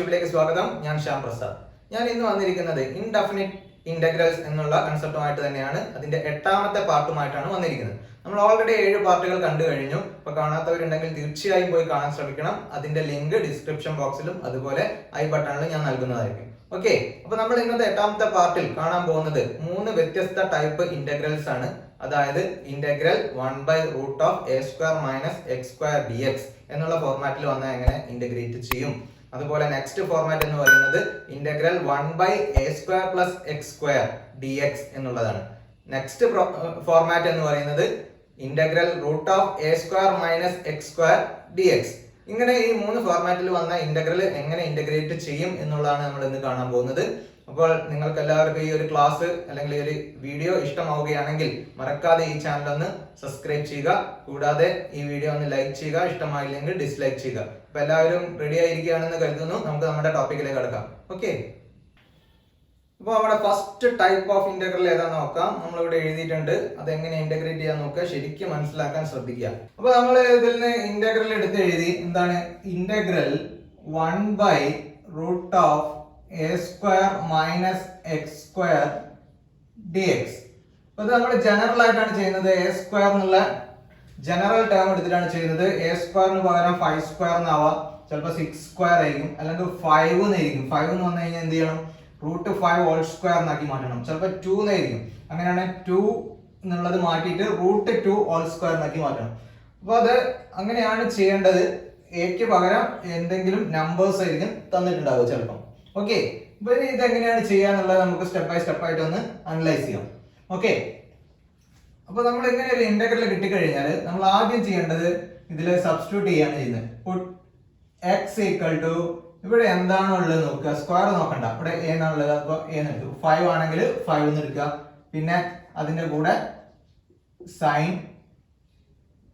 ട്യൂബിലേക്ക് സ്വാഗതം. ഞാൻ ശ്യാം പ്രസാദ്. ഞാൻ ഇന്ന് വന്നിരിക്കുന്നത് ഇൻഡെഫിനിറ്റ് ഇന്റഗ്രൽസ് എന്നുള്ള കൺസെപ്റ്റുമായിട്ട് തന്നെയാണ്. അതിന്റെ 8ാമത്തെ പാർട്ടുമായിട്ടാണ് വന്നിരിക്കുന്നത്. നമ്മൾ ഓൾറെഡി 7 പാർട്ടുകൾ കണ്ടു കഴിഞ്ഞു. അപ്പൊ കാണാത്തവരുണ്ടെങ്കിൽ തീർച്ചയായും പോയി കാണാൻ ശ്രമിക്കണം. അതിന്റെ ലിങ്ക് ഡിസ്ക്രിപ്ഷൻ ബോക്സിലും അതുപോലെ ഐ ബട്ടണിലും ഞാൻ നൽകുന്നതായിരിക്കും. ഓക്കെ, അപ്പൊ നമ്മൾ ഇന്നത്തെ 8ാമത്തെ പാർട്ടിൽ കാണാൻ പോകുന്നത് 3 വ്യത്യസ്ത ടൈപ്പ് ഇന്റഗ്രൽസ് ആണ്. അതായത് ഇന്റഗ്രൽ 1/√(a² - x² dx എന്നുള്ള ഫോർമാറ്റിൽ വന്നാൽ എങ്ങനെ ഇന്റഗ്രേറ്റ് ചെയ്യും. അതുപോലെ നെക്സ്റ്റ് ഫോർമാറ്റ് എന്ന് പറയുന്നത് ഇന്റഗ്രൽ 1/a² + x² dx എന്നുള്ളതാണ്. നെക്സ്റ്റ് ഫോർമാറ്റ് എന്ന് പറയുന്നത് ഇന്റഗ്രൽ √(a² - x² dx. ഇങ്ങനെ ഈ 3 ഫോർമാറ്റിൽ വന്ന ഇന്റഗ്രൽ എങ്ങനെ ഇന്റഗ്രേറ്റ് ചെയ്യും എന്നുള്ളതാണ് നമ്മൾ ഇന്ന് കാണാൻ പോകുന്നത്. അപ്പോൾ നിങ്ങൾക്ക് എല്ലാവർക്കും ഈ ഒരു ക്ലാസ് അല്ലെങ്കിൽ ഈ ഒരു വീഡിയോ ഇഷ്ടമാവുകയാണെങ്കിൽ മറക്കാതെ ഈ ചാനൽ ഒന്ന് സബ്സ്ക്രൈബ് ചെയ്യുക. കൂടാതെ ഈ വീഡിയോ ഒന്ന് ലൈക്ക് ചെയ്യുക, ഇഷ്ടമായില്ലെങ്കിൽ ഡിസ്ലൈക്ക് ചെയ്യുക. അപ്പൊ എല്ലാവരും റെഡി ആയിരിക്കുകയാണെന്ന് കരുതുന്നു. നമുക്ക് നമ്മുടെ ടോപ്പിക്കിലേക്ക് കടക്കാം. ഓക്കെ, അപ്പോൾ അവിടെ ഫസ്റ്റ് ടൈപ്പ് ഓഫ് ഇന്റഗ്രൽ ഏതാന്ന് നോക്കാം. നമ്മളിവിടെ എഴുതിയിട്ടുണ്ട്. അതെങ്ങനെ ഇന്റഗ്രേറ്റ് ചെയ്യാൻ നോക്കുക, ശരിക്കും മനസ്സിലാക്കാൻ ശ്രദ്ധിക്കുക. അപ്പൊ നമ്മൾ ഇതിൽ നിന്ന് ഇന്റഗ്രൽ എടുത്ത് എഴുതി. എന്താണ് ഇന്റഗ്രൽ 1/√(a² - x² dx. അപ്പൊ ഇത് നമ്മൾ ജനറൽ ആയിട്ടാണ് ചെയ്യുന്നത്. a² എന്നുള്ള ജനറൽ ടേം എടുത്തിട്ടാണ് ചെയ്യുന്നത്. a² പകരം 5² എന്നാവാം, ചിലപ്പോൾ 6² ആയിരിക്കും, അല്ലെങ്കിൽ 5 എന്നായിരിക്കും. 5 എന്ന് വന്നു കഴിഞ്ഞാൽ എന്ത് ചെയ്യണം, √5² എന്നാക്കി മാറ്റണം. ചിലപ്പോൾ 2 എന്നായിരിക്കും. അങ്ങനെയാണ് 2 എന്നുള്ളത് മാറ്റിയിട്ട് √2² എന്നാക്കി മാറ്റണം. അപ്പൊ അത് അങ്ങനെയാണ് ചെയ്യേണ്ടത്. എക്ക് പകരം എന്തെങ്കിലും നമ്പേഴ്സ് ആയിരിക്കും തന്നിട്ടുണ്ടാവുക ചിലപ്പം. ഓക്കെ, അപ്പൊ ഇത് എങ്ങനെയാണ് ചെയ്യാന്നുള്ളത് നമുക്ക് സ്റ്റെപ്പ് ബൈ സ്റ്റെപ്പ് ആയിട്ട് ഒന്ന് അനലൈസ് ചെയ്യാം. ഓക്കെ, അപ്പൊ നമ്മൾ ഇങ്ങനെ ഒരു ഇന്റഗ്രൽ കിട്ടിക്കഴിഞ്ഞാൽ നമ്മൾ ആദ്യം ചെയ്യേണ്ടത് ഇതിൽ സബ്സ്റ്റിറ്റ്യൂട്ട് ചെയ്യാണ് ചെയ്യുന്നത്. പുട്ട് x = ഇവിടെ എന്താണോ ഉള്ളത് നോക്കുക. സ്ക്വയർ നോക്കണ്ട, ഇവിടെ a എന്നുള്ളത്. അപ്പൊ a എടുത്തു. 5 ആണെങ്കിൽ 5 എന്ന് എടുക്കുക. പിന്നെ അതിന്റെ കൂടെ സൈൻ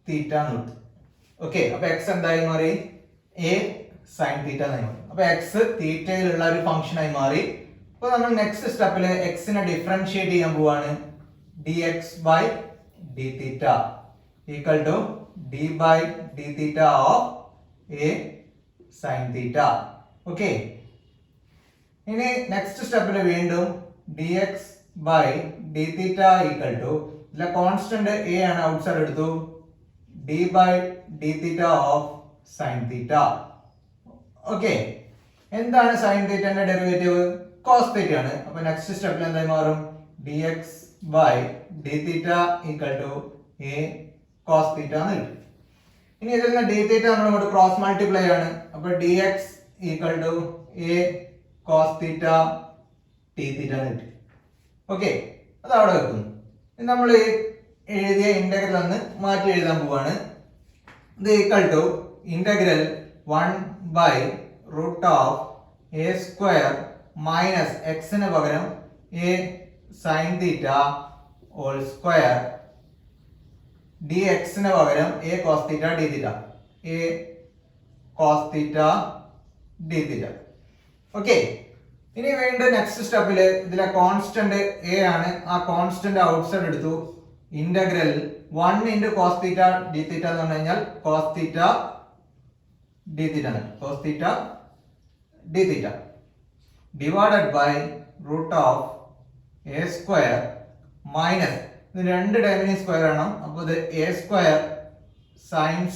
തീറ്റ എന്ന് എടുത്തു. ഓക്കെ, അപ്പൊ x എന്തായി മാറി, a sin θ എന്നായി മാറി. അപ്പൊ x തീറ്റയിലുള്ള ഒരു ഫംഗ്ഷൻ ആയി മാറി. അപ്പൊ നമ്മൾ നെക്സ്റ്റ് സ്റ്റെപ്പില് x നെ ഡിഫറൻഷിയേറ്റ് ചെയ്യാൻ പോവാണ്. dx/dθ = d/dθ of a sin θ. Okay, ഇനി നെക്സ്റ്റ് സ്റ്റെപ്പില് വീണ്ടും dx/dθ = ഇതിലെ കോൺസ്റ്റന്റ് a ആണ്, ഔട്ട്സൈഡ് എടുത്തു, d/dθ of sin θ. ഓക്കെ, എന്താണ് sin θ ന്റെ ഡെറിവേറ്റീവ്? cos θ ആണ്. അപ്പൊ നെക്സ്റ്റ് സ്റ്റെപ്പിൽ എന്തായി മാറും, dx/dθ = a cos θ എന്ന് കിട്ടും. ഇനി ഇതിൽ നിന്ന് dθ നമ്മൾ ഇങ്ങോട്ട് ക്രോസ് മൾട്ടിപ്ലൈ ആണ്. അപ്പൊ dx = a cos θ t θ എന്ന് കിട്ടും. ഓക്കെ, അത് അവിടെ വെക്കുന്നു. നമ്മൾ എഴുതിയ ഇന്റഗ്രൽ ഒന്ന് മാറ്റി എഴുതാൻ പോവാണ്. ഇത് ഇന്റഗ്രൽ 1/√(a² - x ന് പകരം a sin θ² dx ന് പകരം a cos θ dθ. a cos θ dθ. Okay, ഇനി വീണ്ടും നെക്സ്റ്റ് സ്റ്റെപ്പില് ഇതിലെ കോൺസ്റ്റന്റ് a ആണ്. ആ കോൺസ്റ്റന്റ് ഔട്ട്സൈഡ് എടുത്തു. ഇന്റഗ്രൽ 1 × cos θ dθ എന്ന് പറഞ്ഞു കഴിഞ്ഞാൽ cos θ dθ ആണ്. cos θ dθ divided by √(a² - ഇത് രണ്ട് ടൈമിന് സ്ക്വയർ ആണ്. അപ്പോൾ ഇത് a² sin²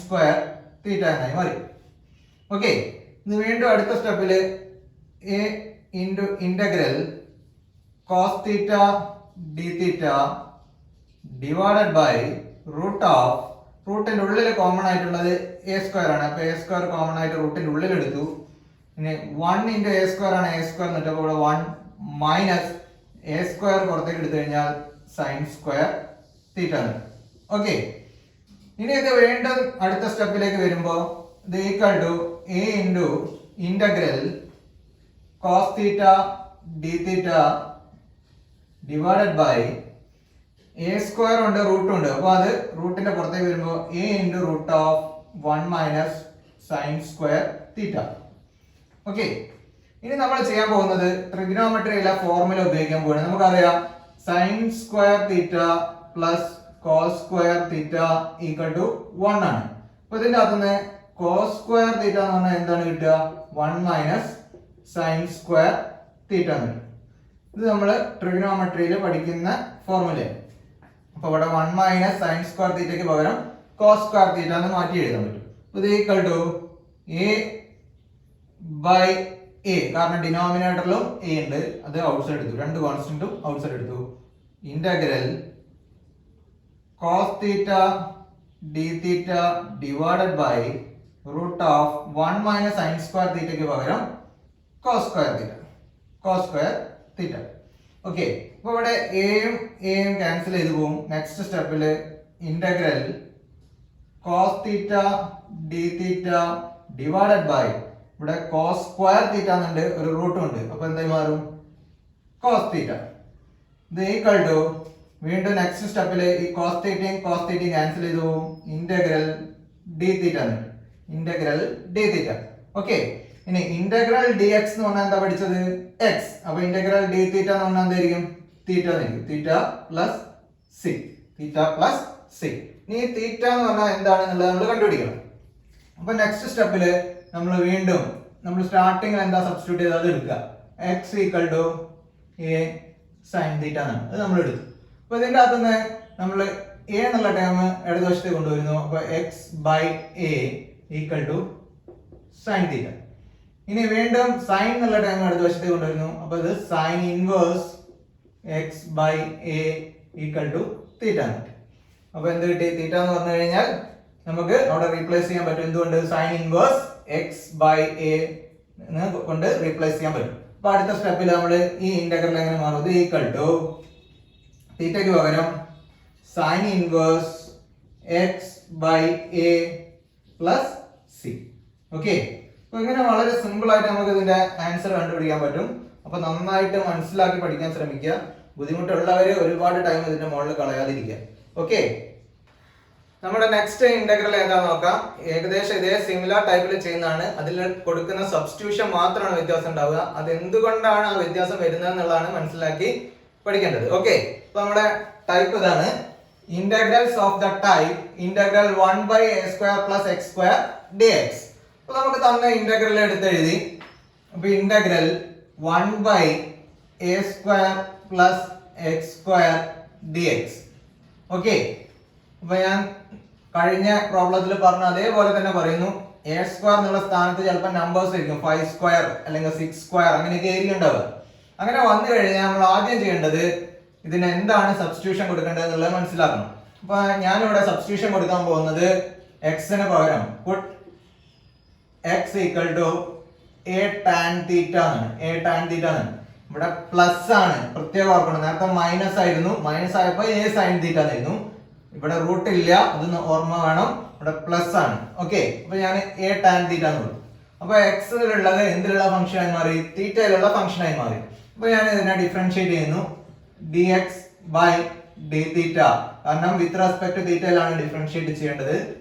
θ എന്നായി മാറി. ഓക്കെ, ഇത് വീണ്ടും അടുത്ത സ്റ്റെപ്പില് a × integral cos θ dθ divided by റൂട്ടിന്റെ ഉള്ളിൽ കോമൺ ആയിട്ടുള്ളത് a² ആണ്. അപ്പൊ a² കോമൺ ആയിട്ട് റൂട്ടിന്റെ ഉള്ളിൽ എടുത്തു. ഇനി 1 × a² ആണ്. a² എന്നിട്ട് ഇവിടെ 1 മൈനസ് a² പുറത്തേക്ക് എടുത്തു കഴിഞ്ഞാൽ sin² θ ആണ്. ഓക്കെ, ഇനി ഇത് വീണ്ടും അടുത്ത സ്റ്റെപ്പിലേക്ക് വരുമ്പോൾ ഇത് = a × integral cos θ dθ divided by a² ഉണ്ട്, റൂട്ട് ഉണ്ട്. അപ്പൊ അത് റൂട്ടിന്റെ പുറത്തേക്ക് വരുമ്പോൾ a × √(1 - sin² θ. ഓക്കെ, ഇനി നമ്മൾ ചെയ്യാൻ പോകുന്നത് ട്രിഗണോമെട്രിയിലെ ഫോർമുല ഉപയോഗിക്കാൻ പോവുകയാണ്. നമുക്കറിയാം sin² θ + cos² θ = 1 ആണ്. അപ്പൊ ഇതിന്റെ അകത്തുനിന്ന് cos² θ എന്ന് പറഞ്ഞാൽ എന്താണ് കിട്ടുക, 1 - സൈൻ സ്ക്വയർ തീറ്റ എന്ന് കിട്ടും. ഇത് നമ്മൾ ട്രിഗണോമെട്രിയിൽ പഠിക്കുന്ന ഫോർമുലയാണ്. അപ്പൊ ഇവിടെ 1 മൈനസ് സൈൻ സ്ക്വയർ തീറ്റയ്ക്ക് പകരം കോസ് സ്ക്വയർ തീറ്റ എന്ന് മാറ്റി എഴുതാൻ പറ്റും. ഇത് equal to a by a, കാരണം ഡിനോമിനേറ്ററിലും എ ഉണ്ട്, അത് ഔട്ട്സൈഡ് എടുത്തു, രണ്ട് കോൺസ്റ്റന്റും ഔട്ട്സൈഡ് എടുത്തു. Integral cos theta d theta divided by root of 1 minus sine square തീറ്റയ്ക്ക് പകരം cos square theta, cos square theta. Okay, അപ്പൊ ഇവിടെ എയും ക്യാൻസൽ ചെയ്ത് പോകും. നെക്സ്റ്റ് സ്റ്റെപ്പിൽ integral cos theta d theta divided by, ഇവിടെ കോസ് സ്ക്വയർ തീറ്റ എന്നുണ്ട്, ഒരു റൂട്ടും ഉണ്ട്, അപ്പൊ എന്തായി മാറും? കോസ് തീറ്റ. ഇത് ഈക്വൽ ടു വീണ്ടും നെക്സ്റ്റ് സ്റ്റെപ്പിൽ ഈ കോസ് തീറ്റയും ക്യാൻസൽ ചെയ്ത് പോകും. ഇന്റഗ്രൽ ഡി തീറ്റ എന്നുണ്ട്, ഇന്റഗ്രൽ ഡി തീറ്റ. ഓക്കെ, ഇനി ഇന്റഗ്രൽ ഡി എക്സ് എന്ന് പറഞ്ഞാൽ എന്താ പഠിച്ചത്? എക്സ്. അപ്പൊ ഇന്റഗ്രൽ ഡി തീറ്റ എന്ന് പറഞ്ഞാൽ എന്തായിരിക്കും? തീറ്റ എന്നായിരിക്കും. Theta plus C, theta plus C. ഇനി തീറ്റ എന്ന് പറഞ്ഞാൽ എന്താണെന്നുള്ളത് നമ്മൾ കണ്ടുപിടിക്കണം. അപ്പൊ നെക്സ്റ്റ് സ്റ്റെപ്പിൽ നമ്മൾ വീണ്ടും സ്റ്റാർട്ടിങ്ങിൽ എന്താ സബ്സ്റ്റിറ്റ്യൂട്ട് ചെയ്ത് അത് എടുക്കുക. X equal to a sine theta എന്നാണ്, അത് നമ്മൾ എടുത്തു. അപ്പൊ ഇതിന്റെ അകത്തുനിന്ന് നമ്മൾ എ എന്നുള്ള ടേം ഇടതുവശത്ത് കൊണ്ടുവരുന്നു. അപ്പൊ x by a equal to sine theta. ഇനി വീണ്ടും സൈൻ എന്നുള്ള ടേം ഇടതുവശത്ത് കൊണ്ടുവരുന്നു. അപ്പൊ ഇത് sine inverse x by a equal to theta. അപ്പൊ എന്ത് കിട്ടി? തീറ്റ എന്ന് പറഞ്ഞു കഴിഞ്ഞാൽ നമുക്ക് അവിടെ റീപ്ലേസ് ചെയ്യാൻ പറ്റും. എന്തുകൊണ്ട്? Sine inverse x by a കൊണ്ട് റീപ്ലേസ് ചെയ്യാൻ പറ്റും. അപ്പൊ അടുത്ത സ്റ്റെപ്പിൽ നമ്മൾ ഈ ഇന്റഗ്രൽ എങ്ങനെ മാറും? ഇത് ഈക്വൽ ടു തീറ്റയ്ക്ക് പകരം sine inverse x by a plus c. Okay, അപ്പൊ ഇങ്ങനെ വളരെ സിമ്പിൾ ആയിട്ട് നമുക്ക് ഇതിന്റെ ആൻസർ കണ്ടുപിടിക്കാൻ പറ്റും. അപ്പൊ നന്നായിട്ട് മനസ്സിലാക്കി പഠിക്കാൻ ശ്രമിക്കുക. ബുദ്ധിമുട്ടുള്ളവര് ഒരുപാട് ടൈം ഇതിന്റെ മുകളിൽ കളയാതിരിക്കുക. ഓക്കെ, നമ്മുടെ നെക്സ്റ്റ് ഇന്റഗ്രൽ ഏതാന്ന് നോക്കാം. ഏകദേശം ഇതേ സിമിലർ ടൈപ്പിൽ ചെയ്യുന്നതാണ്. അതിൽ കൊടുക്കുന്ന സബ്സ്റ്റിറ്റ്യൂഷൻ മാത്രമാണ് വ്യത്യാസം ഉണ്ടാവുക. അത് എന്തുകൊണ്ടാണ് ആ വ്യത്യാസം വരുന്നത് എന്നുള്ളതാണ് മനസ്സിലാക്കി പഠിക്കേണ്ടത്. ഓക്കെ, അപ്പൊ നമ്മുടെ ടൈപ്പ് ഇതാണ്. Integrals of the type integral 1 by a square plus x square d x. അപ്പൊ നമുക്ക് തന്ന ഇന്റഗ്രൽ എടുത്ത് എഴുതി. അപ്പൊ integral 1 by a square plus x square d x. Okay, അപ്പൊ ഞാൻ കഴിഞ്ഞ പ്രോബ്ലത്തിൽ പറഞ്ഞ അതേപോലെ തന്നെ പറയുന്നു. എ സ്ക്വയർ എന്നുള്ള സ്ഥാനത്ത് ചിലപ്പോൾ നമ്പേഴ്സ് ആയിരിക്കും, 5 സ്ക്വയർ അല്ലെങ്കിൽ 6 സ്ക്വയർ അങ്ങനെയൊക്കെ ആയിരിക്കും ഉണ്ടാവുക. അങ്ങനെ വന്നു കഴിഞ്ഞാൽ നമ്മൾ ആദ്യം ചെയ്യേണ്ടത് ഇതിന് എന്താണ് സബ്സ്റ്റിറ്റ്യൂഷൻ കൊടുക്കേണ്ടത് എന്നുള്ളത് മനസ്സിലാക്കണം. അപ്പൊ ഞാനിവിടെ സബ്സ്റ്റിറ്റ്യൂഷൻ കൊടുക്കാൻ പോകുന്നത് എക്സിന് പകരം put x equal to a tan theta എന്നാണ്. എ ടാൻ തീറ്റ എന്നാണ്. ഇവിടെ പ്ലസ് ആണ്, പ്രത്യേകം ഓർക്കണം. നേരത്തെ മൈനസ് ആയിരുന്നു, മൈനസ് ആയപ്പോ എ സൈൻ തീറ്റ എന്നായിരുന്നു. ഇവിടെ റൂട്ട് ഇല്ല, അതൊന്ന് ഓർമ്മ വേണം. ഇവിടെ പ്ലസ് ആണ്. ഓക്കെ, അപ്പൊ ഞാൻ എ ടാൻ തീറ്റ എന്ന് പറയും. അപ്പൊ എക്സിലുള്ളത് എന്തിലുള്ള ഫംഗ്ഷൻ ആയി മാറി? തീറ്റയിലുള്ള ഫംഗ്ഷൻ ആയി മാറി. അപ്പൊ ഞാൻ ഇതിനെ ഡിഫറൻഷിയേറ്റ് ചെയ്യുന്നു. D x by d theta, കാരണം വിത്ത് റെസ്പെക്ട് ടു തീറ്റയിലാണ് ഡിഫറൻഷിയേറ്റ് ചെയ്യേണ്ടത്.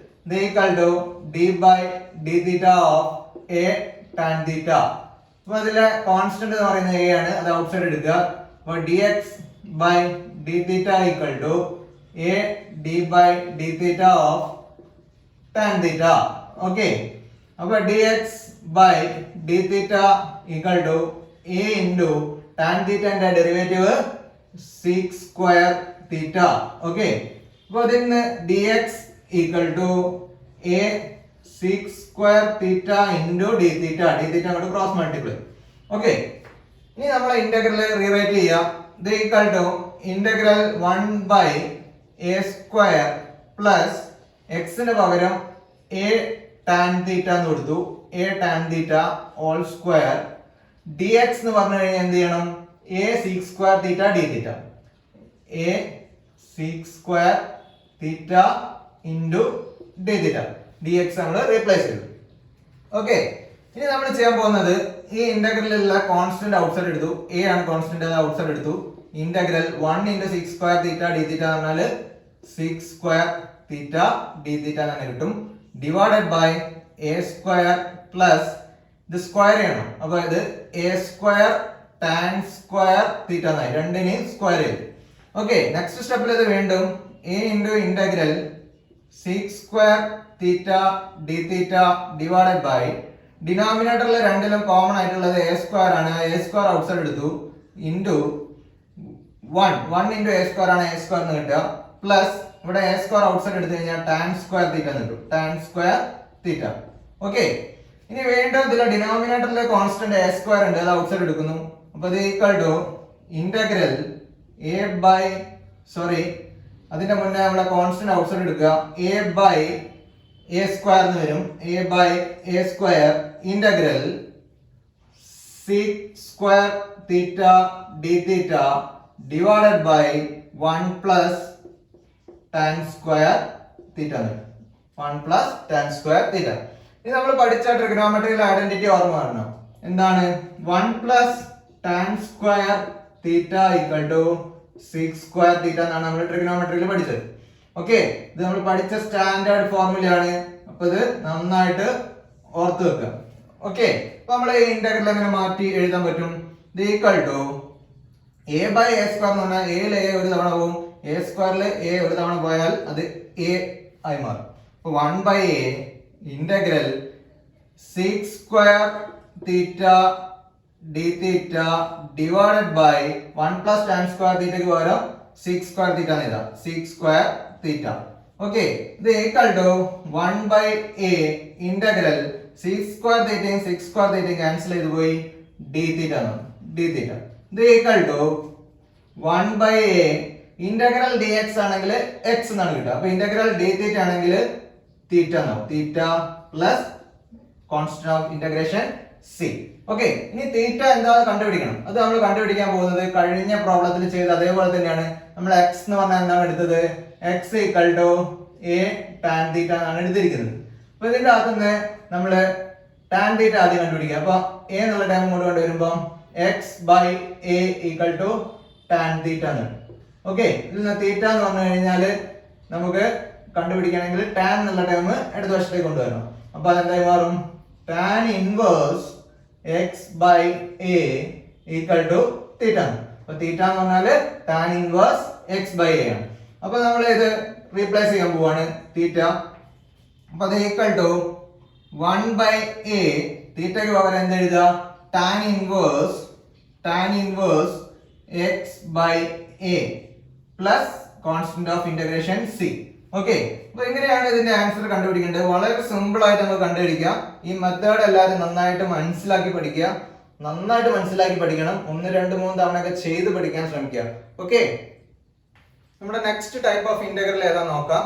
ഇത് equal to d by d theta of a tan theta. അപ്പൊ അതിലെ കോൺസ്റ്റന്റ് എന്ന് പറയുന്നത് എ ആണ്, അത് ഔട്ട്സൈഡ് എടുക്കുക. അപ്പൊ d x by d theta equal to a d by d theta of tan theta. Okay, അപ്പൊ d x by d theta equal to a into tan തീറ്റന്റെ derivative sec square theta. Okay, അപ്പൊ അതിന് d x equal to a sec square theta into d theta. D theta അങ്ങോട്ട് cross multiply. Okay, ഇനി നമ്മളെ integral rewrite ചെയ്യാം. ഇത് equal to integral 1 by a square plus എക്സിന് പകരം എ ടാൻ തീറ്റ എന്ന് കൊടുത്തു. A tan theta all square d x എന്ന് പറഞ്ഞു കഴിഞ്ഞാൽ എന്ത് ചെയ്യണം? A sec square theta d theta. A sec square theta into d theta. D x നമ്മൾ റീപ്ലേസ് ചെയ്തു. ഓക്കെ, ഇനി നമ്മൾ ചെയ്യാൻ പോകുന്നത് ഈ ഇന്റഗ്രലിലുള്ള കോൺസ്റ്റന്റ് ഔട്ട്സൈഡ് എടുത്തു. എ ആണ് കോൺസ്റ്റന്റ്, അത് ഔട്ട്സൈഡ് എടുത്തു. Integral 1 into sec square theta d theta എന്ന് പറഞ്ഞാൽ sec square theta d theta തന്നെ കിട്ടും. Divided by a square plus ഇത് സ്ക്വയർ ചെയ്യണം. അപ്പൊ ഇത് a square tan square theta എന്നായി, രണ്ടിനെയും സ്ക്വയർ ചെയ്തു. ഓക്കെ, നെക്സ്റ്റ് സ്റ്റെപ്പിൽ ഇത് വീണ്ടും a into integral sec square theta d theta divided by ഡിനോമിനേറ്ററിൽ രണ്ടിലും കോമൺ ആയിട്ടുള്ളത് എ സ്ക്വയർ ആണ്. എ സ്ക്വയർ ഔട്ട്സൈഡ് എടുത്തു ഇൻറ്റു 1 ഇൻറ്റു എ സ്ക്വയർ ആണ് എ സ്ക്വയർ എന്ന് കിട്ടുക. പ്ലസ് ഇവിടെ എ സ്ക്വയർ ഔട്ട്സൈഡ് എടുത്തു കഴിഞ്ഞാൽ ടാൻ സ്ക്വയർ തീറ്റ എന്ന് കിട്ടും. Tan square theta. ഓക്കെ, ഇനി വീണ്ടും ഇതിലെ ഡിനോമിനേറ്ററിലെ കോൺസ്റ്റന്റ് എ സ്ക്വയർ ഉണ്ട്, അത് ഔട്ട്സൈഡ് എടുക്കുന്നു. അപ്പൊ ഇത് ഈക്വൽ ടു ഇന്റഗ്രൽ അതിന്റെ മുന്നേ നമ്മളെ കോൺസ്റ്റന്റ് ഔട്ട്സൈഡ് എടുക്കുക. എ ബൈ എ സ്ക്വയർ എന്ന് വരും. A by a square integral sec square theta d theta divided by 1 plus tan square theta. 1 plus tan square theta. ഇത് നമ്മൾ പഠിച്ച ട്രിഗണോമെട്രിക്കൽ ഐഡന്റിറ്റി ഓർമ്മ വരണം. എന്താണ് 1 plus tan square theta equal to sec square theta എന്നാണ് നമ്മൾ ട്രിഗണോമെട്രിയിൽ പഠിച്ചത്. Okay, ഇത് നമ്മൾ പഠിച്ച സ്റ്റാൻഡേർഡ് ഫോർമുലയാണ്. അപ്പൊ ഇത് നന്നായിട്ട് ഓർത്ത് വെക്കുക. ഓക്കെ, അപ്പൊ നമ്മൾ ഈ ഇന്റഗ്രൽ എങ്ങനെ മാറ്റി എഴുതാൻ പറ്റും? ഇത് equal to a by a square എന്ന് പറഞ്ഞാൽ എയിൽ എ ഒരു തവണ പോകും, എ സ്ക്വയറിൽ എ ഒരു തവണ പോയാൽ അത് എ ആയി മാറും. അപ്പൊ 1 by a integral sec square theta d theta divided by 1 plus tan square തീറ്റയ്ക്ക് പകരം സീക് സ്ക്വയർ തീറ്റ എന്ന് എഴുതാം. Sec square theta. ഓക്കെ, ഇത് equal to 1 by a integral sec square തീറ്റയും സിക്സ് സ്ക്വയർ തീറ്റയും ക്യാൻസൽ ചെയ്ത് പോയി ഡി തീറ്റ ആണ്. ഡി തീറ്റ ഇത് equal to 1 by a integral d x ആണെങ്കിൽ എക്സ് എന്നാണ് കിട്ടുക. അപ്പൊ ഇന്റഗ്രൽ ഡി തീറ്റ ആണെങ്കിൽ തീറ്റ എന്നാവും. Theta plus constant of integration c. Okay, ഇനി തീറ്റ എന്താ കണ്ടുപിടിക്കണം. അത് നമ്മൾ കണ്ടുപിടിക്കാൻ പോകുന്നത് കഴിഞ്ഞ പ്രോബ്ലത്തിൽ ചെയ്ത് അതേപോലെ തന്നെയാണ്. നമ്മൾ എക്സ് എന്ന് പറഞ്ഞാൽ എന്താണ് എടുത്തത്? X equal to a tan theta എന്നാണ് എടുത്തിരിക്കുന്നത്. അപ്പൊ ഇതിന്റെ അകത്തുനിന്ന് നമ്മള് ടാൻ തീറ്റ ആദ്യം കണ്ടുപിടിക്കുക. അപ്പൊ എ എന്നുള്ള ടൈം കൊണ്ട് കൊണ്ടുവരുമ്പോൾ x by a equal to tan theta എന്ന്. ഓക്കെ, ഇതിൽ നിന്ന് തീറ്റ എന്ന് പറഞ്ഞു കഴിഞ്ഞാൽ നമുക്ക് കണ്ടുപിടിക്കണമെങ്കിൽ ടാൻ എന്നുള്ള ടൈം ഇടത് വശത്തേക്ക് കൊണ്ടുവരണം. അപ്പൊ അതെന്തായി മാറും? Tan inverse x by a equal to theta. അപ്പൊ തീറ്റ എന്ന് പറഞ്ഞാല് tan inverse x by a ആണ്. അപ്പൊ നമ്മൾ ഇത് റീപ്ലേസ് ചെയ്യാൻ പോവാണ് തീറ്റ. അപ്പൊ അത് ഈക്വൽ ടു 1 ബൈ എ തീറ്റയ്ക്ക് പകരം എന്ത് എഴുതുക? Tan inverse x by a plus constant of integration c. Okay, അപ്പൊ ഇങ്ങനെയാണ് ഇതിന്റെ ആൻസർ കണ്ടുപിടിക്കേണ്ടത്. വളരെ സിമ്പിൾ ആയിട്ട് നമുക്ക് കണ്ടുപിടിക്കാം. ഈ മെത്തേഡ് എല്ലാവരും നന്നായിട്ട് മനസ്സിലാക്കി പഠിക്കുക. നന്നായിട്ട് മനസ്സിലാക്കി പഠിക്കണം. 1, 2, 3 തവണ ഒക്കെ ചെയ്ത് പഠിക്കാൻ ശ്രമിക്കുക. ഓക്കെ, നമ്മുടെ നെക്സ്റ്റ് ടൈപ്പ് ഓഫ് ഇന്റഗ്രൽ ഏതാ നോക്കാം.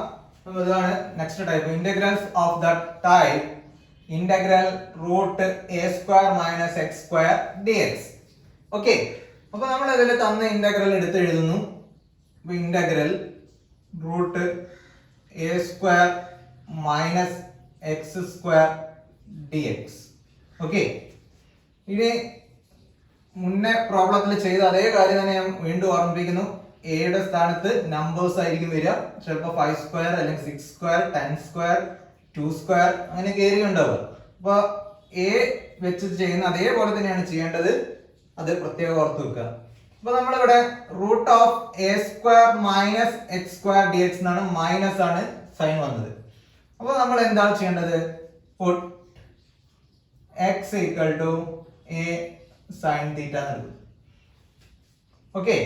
ഇതാണ് next type. Integrals of the type integral root a square minus x square d x. Okay, അപ്പൊ നമ്മൾ ഇതിൽ തന്ന ഇന്റഗ്രൽ എടുത്ത് എഴുതുന്നു. Integral root a square minus x square d x. Okay, ഇനി മുന്നേ പ്രോബ്ലത്തിൽ ചെയ്ത അതേ കാര്യം തന്നെ ഞാൻ വീണ്ടും ഓർമ്മിപ്പിക്കുന്നു. എയുടെ സ്ഥാനത്ത് നമ്പേഴ്സ് ആയിരിക്കും വരിക. ചിലപ്പോൾ 5 സ്ക്വയർ അല്ലെങ്കിൽ 6 സ്ക്വയർ 10 സ്ക്വയർ 2 സ്ക്വയർ അങ്ങനെ കയറി ഉണ്ടാവുക. അപ്പൊ എ വെച്ച് ചെയ്യുന്ന അതേപോലെ തന്നെയാണ് ചെയ്യേണ്ടത്. അത് പ്രത്യേകം ഓർത്ത് വെക്കുക. അപ്പൊ നമ്മളിവിടെ root of a square minus x square d x എന്നാണ്, മൈനസ് ആണ് സൈൻ വന്നത്. അപ്പൊ നമ്മൾ എന്താണ് ചെയ്യേണ്ടത്? Put x equal to a sine theta എന്നെടുക്കും. ഓക്കെ,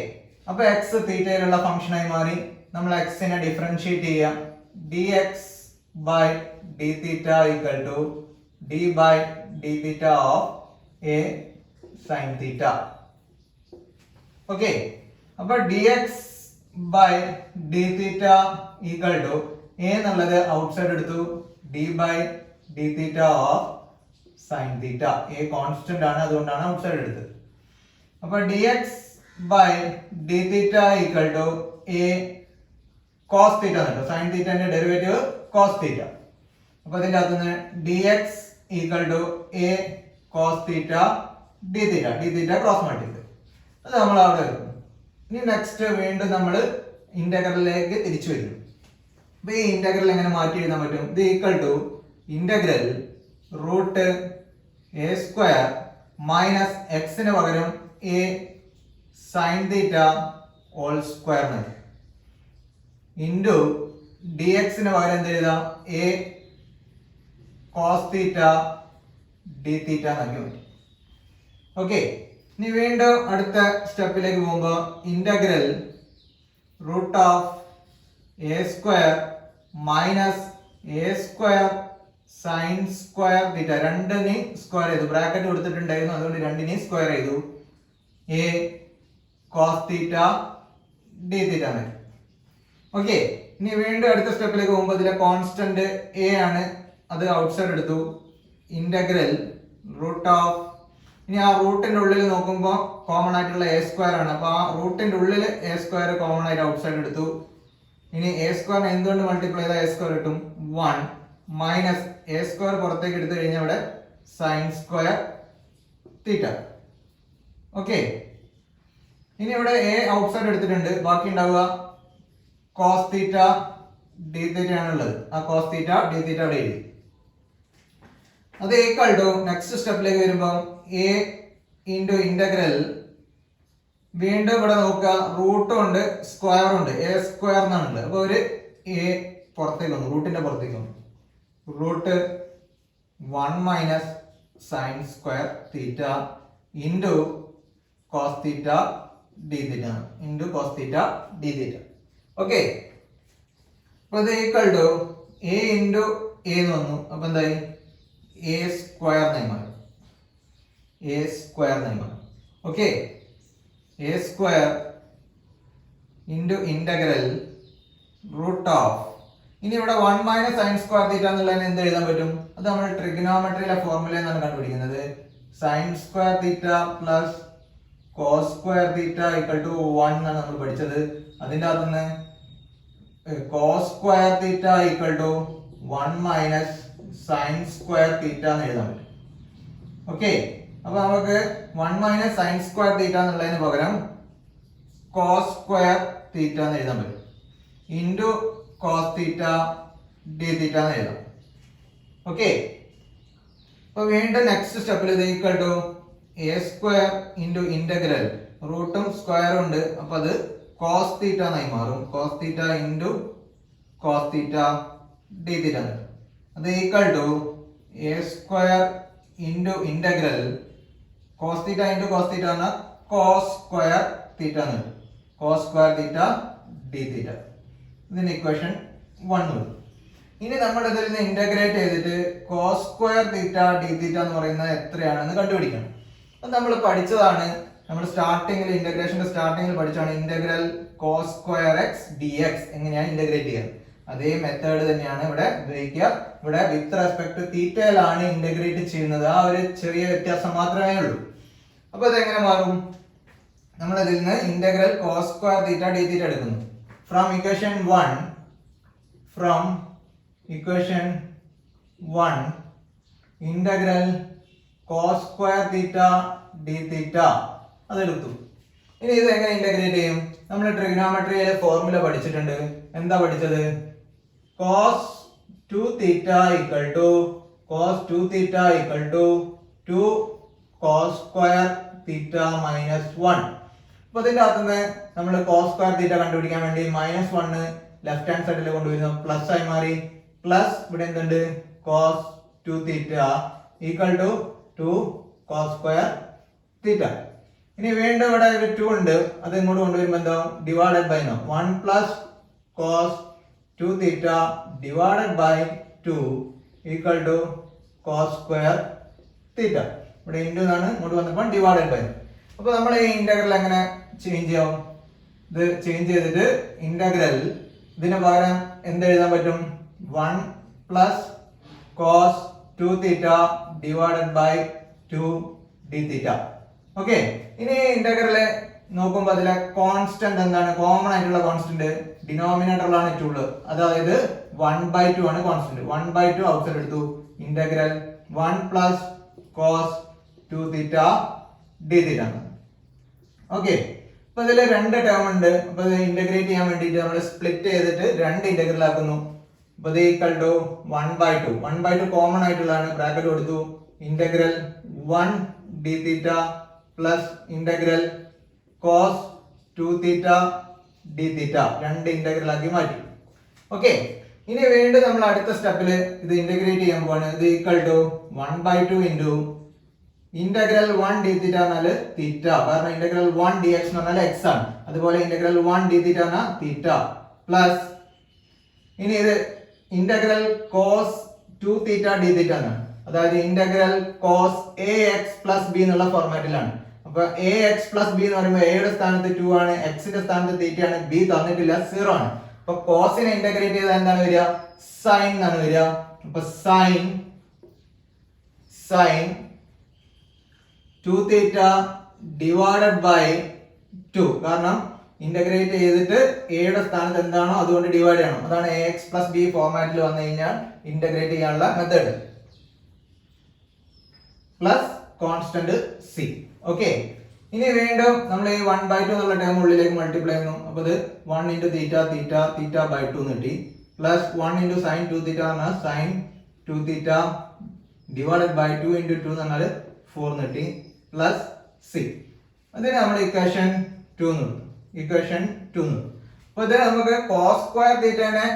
അപ്പൊ എക്സ് തീറ്റയിലുള്ള ഫംഗ്ഷൻ ആയി മാറി. നമ്മൾ എക്സിനെ ഡിഫറൻഷിയേറ്റ് ചെയ്യാം. D x by d theta equal to d by d theta of a sine theta. Okay, അപ്പൊ d x by d theta equal to a എന്നുള്ളത് ഔട്ട്സൈഡ് എടുത്തു. D by d theta of sine theta. A constant ആണ്, അതുകൊണ്ടാണ് outside എടുത്തത്. അപ്പൊ d x by d theta equal to a cos theta എന്നുണ്ട്. Sine തീറ്റന്റെ derivative cos theta. അപ്പൊ ഇതിന്റെ അകത്തുനിന്ന് d x equal to a cos theta d theta. D theta cross multiply. അത് നമ്മൾ അവിടെ വെക്കും. ഇനി നെക്സ്റ്റ് വീണ്ടും നമ്മൾ ഇന്റഗ്രലിലേക്ക് തിരിച്ചു വരും. അപ്പൊ ഈ ഇന്റഗ്രൽ എങ്ങനെ മാറ്റി എഴുതാൻ പറ്റും? ഇത് equal to integral root a square minus എക്സിന് പകരം a sine theta whole square into d എക്സിന് പകരം എന്ത് എഴുതാം? A cos theta d theta എന്നാക്കി മാറ്റി. ഓക്കെ, ഇനി വീണ്ടും അടുത്ത സ്റ്റെപ്പിലേക്ക് പോകുമ്പോൾ integral root of a square minus a square sine square theta, രണ്ടിനെ സ്ക്വയർ ചെയ്തു, ബ്രാക്കറ്റ് കൊടുത്തിട്ടുണ്ടായിരുന്നു, അതുകൊണ്ട് രണ്ടിനെ സ്ക്വയർ ചെയ്തു, a cos theta d theta എന്നാക്കി. ഓക്കെ, ഇനി വീണ്ടും അടുത്ത സ്റ്റെപ്പിലേക്ക് പോകുമ്പോൾ ഇതിലെ കോൺസ്റ്റന്റ് എ ആണ്, അത് ഔട്ട്സൈഡ് എടുത്തു, ഇന്റഗ്രൽ റൂട്ട് ഓഫ്, ഇനി ആ റൂട്ടിന്റെ ഉള്ളിൽ നോക്കുമ്പോൾ കോമൺ ആയിട്ടുള്ള എ സ്ക്വയർ ആണ്, അപ്പൊ ആ റൂട്ടിന്റെ ഉള്ളിൽ എ സ്ക്വയർ കോമൺ ആയിട്ട് ഔട്ട്സൈഡ് എടുത്തു. ഇനി എ സ്ക്വയറിനെ എന്തുകൊണ്ട് മൾട്ടിപ്ലൈ ചെയ്താൽ എ സ്ക്വയർ കിട്ടും? 1 മൈനസ് എ സ്ക്വയർ പുറത്തേക്ക് എടുത്തു കഴിഞ്ഞാൽ ഇവിടെ സൈൻ സ്ക്വയർ തീറ്റ. ഓക്കെ, ഇനി ഇവിടെ എ ഔട്ട്സൈഡ് എടുത്തിട്ടുണ്ട്, ബാക്കി ഉണ്ടാവുക കോസ് തീറ്റ ഡി തീറ്റ ആണുള്ളത്, ആ കോസ് തീറ്റ ഡി തീറ്റ അവിടെ എഴുതി. അത് ഈക്വൽ ടു നെക്സ്റ്റ് സ്റ്റെപ്പിലേക്ക് വരുമ്പോൾ എ ഇൻറ്റു ഇന്റഗ്രൽ, വീണ്ടും ഇവിടെ നോക്കുക റൂട്ടും ഉണ്ട് സ്ക്വയറും ഉണ്ട്, എ സ്ക്വയർ എന്നാണുള്ളത്, അപ്പൊ ഒരു എ പുറത്തേക്ക് വന്നു, റൂട്ടിന്റെ പുറത്തേക്ക് വന്നു, root 1 minus sine square theta into cos theta d theta, into cos theta d theta. Okay, അപ്പൊ ഇത് equal to a into a എന്ന് വന്നു, അപ്പൊ എന്തായി എ സ്ക്വയർ എന്നായി മാറി, എ സ്ക്വയർ എന്നായി മാറി. Okay, a square into integral root of, ഇനി ഇവിടെ 1 മൈനസ് സൈൻ സ്ക്വയർ തീറ്റ എന്നുള്ളതിന് എന്ത് എഴുതാൻ പറ്റും? അത് നമ്മൾ ട്രിഗണോമെട്രിയിലെ ഫോർമുല എന്നാണ് കണ്ടുപിടിക്കുന്നത്, sine square theta plus cos square theta equal to 1 എന്നാണ് നമ്മൾ പഠിച്ചത്. അതിൻ്റെ അകത്തുനിന്ന് cos square theta equal to 1 minus sine square theta എന്ന് എഴുതാൻ പറ്റും. ഓക്കെ, അപ്പൊ നമുക്ക് 1 മൈനസ് സൈൻ സ്ക്വയർ തീറ്റ എന്നുള്ളതിന് പകരം കോസ് സ്ക്വയർ തീറ്റ എന്ന് എഴുതാൻ പറ്റും, into cos theta d theta എന്ന് എഴുതാം. ഓക്കെ, അപ്പൊ വീണ്ടും നെക്സ്റ്റ് സ്റ്റെപ്പിൽ ഇത് equal to a square into integral, റൂട്ടും സ്ക്വയറും ഉണ്ട്, അപ്പൊ അത് കോസ് തീറ്റ എന്നായി മാറും, cos theta into cos theta d theta. അത് equal to a square into integral cos theta into cos theta എന്ന കോസ് സ്ക്വയർ തീറ്റ എന്ന് കിട്ടും, cos square theta d theta. ഇതിന് ഇക്വേഷൻ 1 വരും. ഇനി നമ്മൾ ഇതിൽ നിന്ന് ഇന്റഗ്രേറ്റ് ചെയ്തിട്ട് cos square theta d theta എന്ന് പറയുന്നത് എത്രയാണെന്ന് കണ്ടുപിടിക്കണം. അത് നമ്മൾ പഠിച്ചതാണ്, നമ്മൾ സ്റ്റാർട്ടിങ്ങിൽ ഇന്റഗ്രേഷന്റെ സ്റ്റാർട്ടിങ്ങിൽ പഠിച്ചാണ് integral cos square x d x എങ്ങനെയാണ് ഇന്റഗ്രേറ്റ് ചെയ്യുക. അതേ മെത്തേഡ് തന്നെയാണ് ഇവിടെ ഉപയോഗിക്കുക. ഇവിടെ വിത്ത് റെസ്പെക്ട് തീറ്റയിലാണ് ഇന്റഗ്രേറ്റ് ചെയ്യുന്നത്, ആ ഒരു ചെറിയ വ്യത്യാസം മാത്രമേ ഉള്ളൂ. അപ്പൊ ഇതെങ്ങനെ മാറും? നമ്മൾ ഇതിൽ നിന്ന് integral cos square theta d theta എടുക്കുന്നു. From equation 1 integral cos square theta d theta അതെടുത്തു. ഇനി ഇത് എങ്ങനെ ഇന്റഗ്രേറ്റ് ചെയ്യും? നമ്മൾ ട്രിഗണോമെട്രിയിലെ ഫോർമുല പഠിച്ചിട്ടുണ്ട്. എന്താ പഠിച്ചത്? Cos 2 theta equal to cos 2 theta equal to 2 cos square theta minus 1. അപ്പൊ ഇതിന്റെ അകത്തുനിന്ന് നമ്മൾ കോസ് സ്ക്വയർ തീറ്റ കണ്ടുപിടിക്കാൻ വേണ്ടി -1 ലെഫ്റ്റ് ഹാൻഡ് സൈഡിൽ കൊണ്ടുവരുന്നു, പ്ലസ് ആയി മാറി. പ്ലസ് ഇവിടെ എന്തുണ്ട്? Cos 2 theta equal to 2 cos square theta. ഇനി വീണ്ടും ഇവിടെ ഒരു 2 ഉണ്ട്, അത് ഇങ്ങോട്ട് കൊണ്ടുവരുമ്പോൾ എന്താ? Divided by 1 plus cos 2 theta divided by 2 equal to cos square theta. ഇവിടെ ഇൻറ്റു എന്നാണ്, ഇങ്ങോട്ട് വന്നപ്പോൾ ഡിവൈഡഡ് ബൈ. അപ്പൊ നമ്മൾ ഈ ഇന്റഗ്രൽ എങ്ങനെ ചേഞ്ച് ചെയ്യാം? ഇത് ചേഞ്ച് ചെയ്തിട്ട് ഇന്റഗ്രൽ ഇതിന് പകരം എന്ത് എഴുതാൻ പറ്റും? 1 plus cos 2 theta divided by 2 d theta. Okay, ഇനി ഇന്റഗ്രല് നോക്കുമ്പോൾ അതിലെ കോൺസ്റ്റന്റ് എന്താണ്? കോമൺ ആയിട്ടുള്ള കോൺസ്റ്റന്റ് ഡിനോമിനേറ്ററിലാണ് 2 ഉള്ളത്, അതായത് 1/2 ആണ് കോൺസ്റ്റന്റ്. 1/2 ഔട്ട്സൈഡ് എടുത്തു. Integral 1 plus cos 2 theta d theta. Okay, അപ്പൊ ഇതിൽ 2 ടേം ഉണ്ട്. അപ്പൊ ഇത് ഇന്റഗ്രേറ്റ് ചെയ്യാൻ വേണ്ടിയിട്ട് നമ്മൾ സ്പ്ലിറ്റ് ചെയ്തിട്ട് 2 ഇന്റഗ്രൽ ആക്കുന്നു. അപ്പൊ ഇത് ഈക്വൽ ടു 1/2. 1/2 കോമൺ ആയിട്ടുള്ളതാണ്, ബ്രാക്കറ്റ് കൊടുത്തു. Integral 1 d theta plus integral cos 2 theta d theta 2 integral ആക്കി മാറ്റി. ഓക്കെ, ഇനി വീണ്ടും നമ്മൾ അടുത്ത സ്റ്റെപ്പിൽ ഇത് ഇന്റഗ്രേറ്റ് ചെയ്യാൻ പോവാണ്. ഇത് equal to 1/2 into integral 1 d theta പറഞ്ഞാൽ തീറ്റ, കാരണം ഇന്റഗ്രൽ 1 dx എന്ന് പറഞ്ഞാൽ x ആണ്. അതുപോലെ ഇന്റഗ്രൽ 1 d തീറ്റ പറഞ്ഞാൽ തീറ്റ പ്ലസ് ഇനി ഇത് integral cos 2 theta d theta എന്നാണ്. അതായത് integral cos ax plus b എന്നുള്ള ഫോർമാറ്റിലാണ്. അപ്പൊ ax പ്ലസ് b എന്ന് പറയുമ്പോൾ a യുടെ സ്ഥാനത്ത് 2 ആണ്, x ന്റെ സ്ഥാനത്ത് തീറ്റ ആണ്, b തന്നിട്ടില്ല 0 ആണ്. അപ്പൊ കോസിനെ ഇന്റഗ്രേറ്റ് ചെയ്താൽ എന്താണ് വരിക? സൈൻ എന്നാണ് വരിക. അപ്പൊ സൈൻ 2 തീറ്റ ഡിവൈഡഡ് ബൈ 2, കാരണം ഇന്റഗ്രേറ്റ് ചെയ്തിട്ട് a യുടെ സ്ഥാനത്ത് എന്താണോ അതുകൊണ്ട് ഡിവൈഡ് ചെയ്യണം. അതാണ് ax പ്ലസ് b ഫോർമാറ്റിൽ വന്നു കഴിഞ്ഞാൽ ഇന്റഗ്രേറ്റ് ചെയ്യാനുള്ള method. Plus constant c. Okay, ഇനി വീണ്ടും നമ്മൾ ഈ 1/2 എന്നുള്ള ടേം ഉള്ളിലേക്ക് മൾട്ടിപ്ലൈ ചെയ്യുന്നു. അപ്പൊ ഇത് 1 into theta theta theta by 2 കിട്ടി, പ്ലസ് 1 into sin 2 തീറ്റ പറഞ്ഞാൽ sin 2 theta divided by 2 into 2 എന്ന് പറഞ്ഞാൽ 4 കിട്ടി, പ്ലസ് c. അതിന് നമ്മൾ ഇക്വേഷൻ 2 ഇക്വേഷൻ 2. അപ്പൊ ഇത് നമുക്ക് cos സ്ക്വയർ തീറ്റനെ